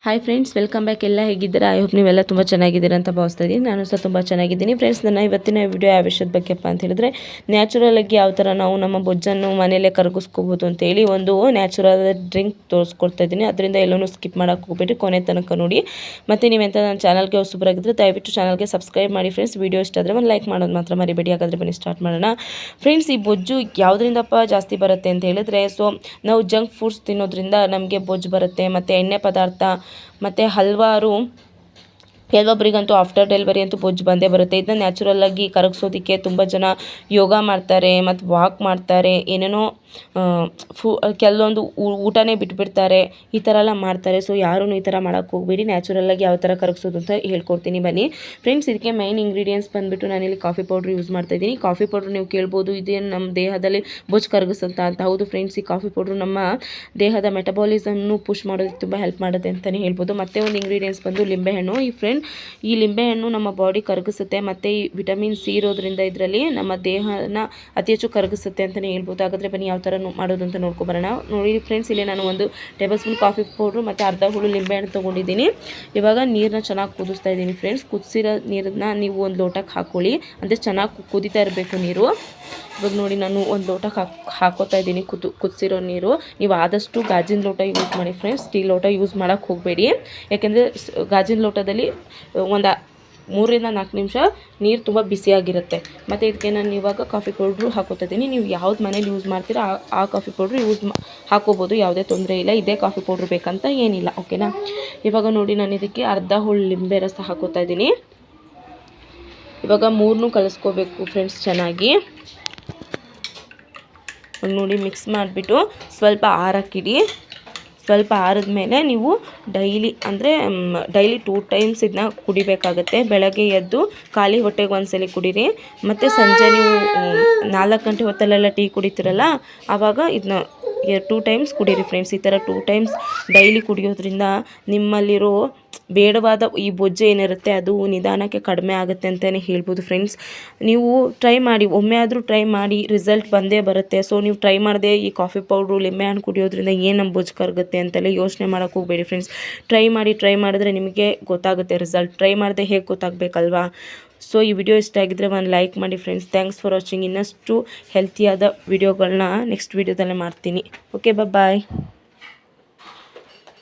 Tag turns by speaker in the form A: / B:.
A: Hi friends, welcome back. ಎಲ್ಲ ಹೇಗಿದ್ದೀರಾ? I hope ನೀವೆಲ್ಲ ತುಂಬ ಚೆನ್ನಾಗಿದ್ದೀರಾ ಅಂತ ಭಾವಿಸ್ತಾ ಇದ್ದೀನಿ. ನಾನು ಸಹ ತುಂಬ ಚೆನ್ನಾಗಿದ್ದೀನಿ. ಫ್ರೆಂಡ್ಸ್, ನನ್ನ ಇವತ್ತಿನ ವಿಡಿಯೋ ಯಾವ ವಿಷಯದ ಬಗ್ಗೆಪ್ಪ ಅಂತ ಹೇಳಿದ್ರೆ, ನ್ಯಾಚುರಲ್ ಆಗಿ ಯಾವ ಥರ ನಾವು ನಮ್ಮ ಬೊಜ್ಜನ್ನು ಮನೆಯಲ್ಲೇ ಕರಗಿಸ್ಕೋಬೋದು ಅಂತೇಳಿ ಒಂದು ನ್ಯಾಚುರಲ್ ಡ್ರಿಂಕ್ ತೋರಿಸ್ಕೊಡ್ತಾ ಇದ್ದೀನಿ. ಅದರಿಂದ ಎಲ್ಲನೂ ಸ್ಕಿಪ್ ಮಾಡೋಕ್ಕೆ ಹೋಗ್ಬೇಡಿ, ಕೊನೆ ತನಕ ನೋಡಿ. ಮತ್ತು ನೀವೆಂತ ನನ್ನ ಚಾನಲ್ಗೆ ಹೊಸಬರಾಗಿದ್ದರೆ ದಯವಿಟ್ಟು ಚಾನಲ್ಗೆ ಸಬ್ಸ್ಕ್ರೈಬ್ ಮಾಡಿ ಫ್ರೆಂಡ್ಸ್. ವಿಡಿಯೋ ಇಷ್ಟ ಆದರೆ ಒಂದು ಲೈಕ್ ಮಾಡೋದು ಮಾತ್ರ ಮರಿಬೇಡಿ. ಹಾಗಾದರೆ ಬನ್ನಿ ಸ್ಟಾರ್ಟ್ ಮಾಡೋಣ. ಫ್ರೆಂಡ್ಸ್, ಈ ಬೊಜ್ಜು ಯಾವುದರಿಂದಪ್ಪ ಜಾಸ್ತಿ ಬರುತ್ತೆ ಅಂತ ಹೇಳಿದ್ರೆ, ನಾವು ಜಂಕ್ ಫುಡ್ಸ್ ತಿನ್ನೋದ್ರಿಂದ ನಮಗೆ ಬೊಜ್ಜು ಬರುತ್ತೆ. ಮತ್ತು ಎಣ್ಣೆ ಪದಾರ್ಥ ಮತ್ತು ಹಲವಾರು ಕೆಲವೊಬ್ಬರಿಗಂತೂ ಆಫ್ಟರ್ ಡೆಲಿವರಿ ಅಂತೂ ಬೊಜ್ಜು ಬಂದೇ ಬರುತ್ತೆ. ಇದನ್ನ ನ್ಯಾಚುರಲ್ಲಾಗಿ ಕರಗಿಸೋದಕ್ಕೆ ತುಂಬ ಜನ ಯೋಗ ಮಾಡ್ತಾರೆ ಮತ್ತು ವಾಕ್ ಮಾಡ್ತಾರೆ, ಏನೇನೋ ಕೆಲವೊಂದು ಊಟನೇ ಬಿಟ್ಬಿಡ್ತಾರೆ, ಈ ಥರ ಎಲ್ಲ ಮಾಡ್ತಾರೆ. ಸೊ ಯಾರೂ ಈ ಥರ ಮಾಡೋಕ್ಕೆ ಹೋಗಬೇಡಿ. ನ್ಯಾಚುರಲ್ಲಾಗಿ ಯಾವ ಥರ ಕರಗಿಸೋದು ಅಂತ ಹೇಳ್ಕೊಡ್ತೀನಿ ಬನ್ನಿ ಫ್ರೆಂಡ್ಸ್. ಇದಕ್ಕೆ ಮೈನ್ ಇಂಗ್ರೀಡಿಯೆಂಟ್ಸ್ ಬಂದುಬಿಟ್ಟು ನಾನಿಲ್ಲಿ ಕಾಫಿ ಪೌಡ್ರ್ ಯೂಸ್ ಮಾಡ್ತಾಯಿದ್ದೀನಿ. ಕಾಫಿ ಪೌಡ್ರ್ ನೀವು ಕೇಳ್ಬೋದು, ಇದೇನು ನಮ್ಮ ದೇಹದಲ್ಲಿ ಬೊಜ್ಜು ಕರಗಿಸುತ್ತಾ ಅಂತ. ಹೌದು ಫ್ರೆಂಡ್ಸ್, ಈ ಕಾಫಿ ಪೌಡ್ರು ನಮ್ಮ ದೇಹದ ಮೆಟಬಾಲಿಸಮ್ನು ಪುಷ್ ಮಾಡೋದಕ್ಕೆ ತುಂಬ ಹೆಲ್ಪ್ ಮಾಡುತ್ತೆ ಅಂತಲೇ ಹೇಳ್ಬೋದು. ಮತ್ತೆ ಒಂದು ಇಂಗ್ರೀಡಿಯೆಂಟ್ಸ್ ಬಂದು ಲಿಂಬೆಹಣ್ಣು. ಈ ಲಿಂಬೆಹಣ್ಣು ನಮ್ಮ ಬಾಡಿ ಕರಗಿಸುತ್ತೆ ಮತ್ತು ಈ ವಿಟಮಿನ್ ಸಿ ಇರೋದ್ರಿಂದ ಇದರಲ್ಲಿ ನಮ್ಮ ದೇಹನ ಅತಿ ಹೆಚ್ಚು ಕರಗಿಸುತ್ತೆ ಅಂತಲೇ ಹೇಳ್ಬೋದು. ಹಾಗಾದರೆ ಬನ್ನಿ ಯಾವ ಥರ ಮಾಡೋದು ಅಂತ ನೋಡ್ಕೊಬರೋಣ. ನೋಡಿ ಫ್ರೆಂಡ್ಸ್, ಇಲ್ಲಿ ನಾನು 1 ಟೇಬಲ್ ಸ್ಪೂನ್ ಕಾಫಿ ಪೌಡ್ರು ಮತ್ತು ಅರ್ಧ ಹುಳು ಲಿಂಬೆಹಣ್ಣು ತೊಗೊಂಡಿದ್ದೀನಿ. ಇವಾಗ ನೀರನ್ನ ಚೆನ್ನಾಗಿ ಕುದಿಸ್ತಾ ಇದ್ದೀನಿ ಫ್ರೆಂಡ್ಸ್. ಕುದಿಸಿರೋ ನೀರನ್ನ ನೀವು ಒಂದು ಲೋಟಕ್ಕೆ ಹಾಕ್ಕೊಳ್ಳಿ, ಅಂದರೆ ಚೆನ್ನಾಗಿ ಕುದೀತಾ ಇರಬೇಕು ನೀರು. ಇವಾಗ ನೋಡಿ, ನಾನು ಒಂದು ಲೋಟಕ್ಕೆ ಹಾಕೋತಾ ಇದ್ದೀನಿ ಕುದಿಸಿರೋ ನೀರು. ನೀವು ಆದಷ್ಟು ಗಾಜಿನ ಲೋಟ ಯೂಸ್ ಮಾಡಿ ಫ್ರೆಂಡ್ಸ್, ಸ್ಟೀಲ್ ಲೋಟ ಯೂಸ್ ಮಾಡೋಕ್ಕೆ ಹೋಗಬೇಡಿ. ಯಾಕೆಂದರೆ ಗಾಜಿನ ಲೋಟದಲ್ಲಿ ಒಂದು 3 ರಿಂದ 4 ನಿಮಿಷ ನೀರು ತುಂಬ ಬಿಸಿಯಾಗಿರುತ್ತೆ. ಮತ್ತು ಇದಕ್ಕೆ ನಾನು ಇವಾಗ ಕಾಫಿ ಪೌಡ್ರು ಹಾಕೋತಾ ಇದ್ದೀನಿ. ನೀವು ಯಾವ್ದು ಮನೇಲಿ ಯೂಸ್ ಮಾಡ್ತೀರಾ ಆ ಕಾಫಿ ಪೌಡ್ರು ಹಾಕೋಬೋದು, ಯಾವುದೇ ತೊಂದರೆ ಇಲ್ಲ. ಇದೇ ಕಾಫಿ ಪೌಡ್ರು ಬೇಕಂತ ಏನಿಲ್ಲ, ಓಕೆನಾ. ಇವಾಗ ನೋಡಿ, ನಾನು ಇದಕ್ಕೆ ಅರ್ಧ ಹುಳು ಲಿಂಬೆ ರಸ ಹಾಕೋತಾ ಇದ್ದೀನಿ. ಇವಾಗ 3 ಕಲಿಸ್ಕೋಬೇಕು ಫ್ರೆಂಡ್ಸ್ ಚೆನ್ನಾಗಿ. ನೋಡಿ, ಮಿಕ್ಸ್ ಮಾಡಿಬಿಟ್ಟು ಸ್ವಲ್ಪ ಆರಕ್ಕಿಡಿ. ಸ್ವಲ್ಪ ಆರಿದ ಮೇಲೆ ನೀವು ಡೈಲಿ 2 ಟೈಮ್ಸ್ ಇದನ್ನ ಕುಡಿಬೇಕಾಗತ್ತೆ. ಬೆಳಗ್ಗೆ ಎದ್ದು ಖಾಲಿ ಹೊಟ್ಟೆಗೆ ಒಂದ್ಸಲಿ ಕುಡೀರಿ, ಮತ್ತು ಸಂಜೆ ನೀವು 4 ಗಂಟೆ ಹೊತ್ತಲ್ಲೆಲ್ಲ ಟೀ ಕುಡಿತೀರಲ್ಲ, ಆವಾಗ ಇದನ್ನ 2 ಟೈಮ್ಸ್ ಕುಡೀರಿ ಫ್ರೆಂಡ್ಸ್. ಈ ಥರ 2 ಟೈಮ್ಸ್ ಡೈಲಿ ಕುಡಿಯೋದ್ರಿಂದ ನಿಮ್ಮಲ್ಲಿರೋ ಬೇಡವಾದ ಈ ಬೊಜ್ಜು ಏನಿರುತ್ತೆ ಅದು ನಿಧಾನಕ್ಕೆ ಕಡಿಮೆ ಆಗುತ್ತೆ ಅಂತಲೇ ಹೇಳ್ಬೋದು ಫ್ರೆಂಡ್ಸ್. ನೀವು ಟ್ರೈ ಮಾಡಿ, ಒಮ್ಮೆ ಆದರೂ ಟ್ರೈ ಮಾಡಿ, ರಿಸಲ್ಟ್ ಬಂದೇ ಬರುತ್ತೆ. ಸೊ ನೀವು ಟ್ರೈ ಮಾಡದೆ ಈ ಕಾಫಿ ಪೌಡ್ರು ಲಿಂಬೆಹಣ್ಣು ಕುಡಿಯೋದ್ರಿಂದ ಏನು ನಮ್ಮ ಬೊಜ್ಜು ಕರಗುತ್ತೆ ಅಂತೆಲ್ಲ ಯೋಚನೆ ಮಾಡೋಕ್ಕೆ ಹೋಗಬೇಡಿ ಫ್ರೆಂಡ್ಸ್. ಟ್ರೈ ಮಾಡಿದ್ರೆ ನಿಮಗೆ ಗೊತ್ತಾಗುತ್ತೆ ರಿಸಲ್ಟ್. ಟ್ರೈ ಮಾಡದೆ ಹೇಗೆ ಗೊತ್ತಾಗಬೇಕಲ್ವಾ. ಸೊ ಈ ವಿಡಿಯೋ ಇಷ್ಟ ಆಗಿದ್ದರೆ ಒಂದು ಲೈಕ್ ಮಾಡಿ ಫ್ರೆಂಡ್ಸ್. Thanks for watching. ಇನ್ನಷ್ಟು ಹೆಲ್ತಿಯಾದ ವಿಡಿಯೋಗಳನ್ನ ನೆಕ್ಸ್ಟ್ ವಿಡಿಯೋದಲ್ಲೇ ಮಾಡ್ತೀನಿ. ಓಕೆ, ಬಾಯ್.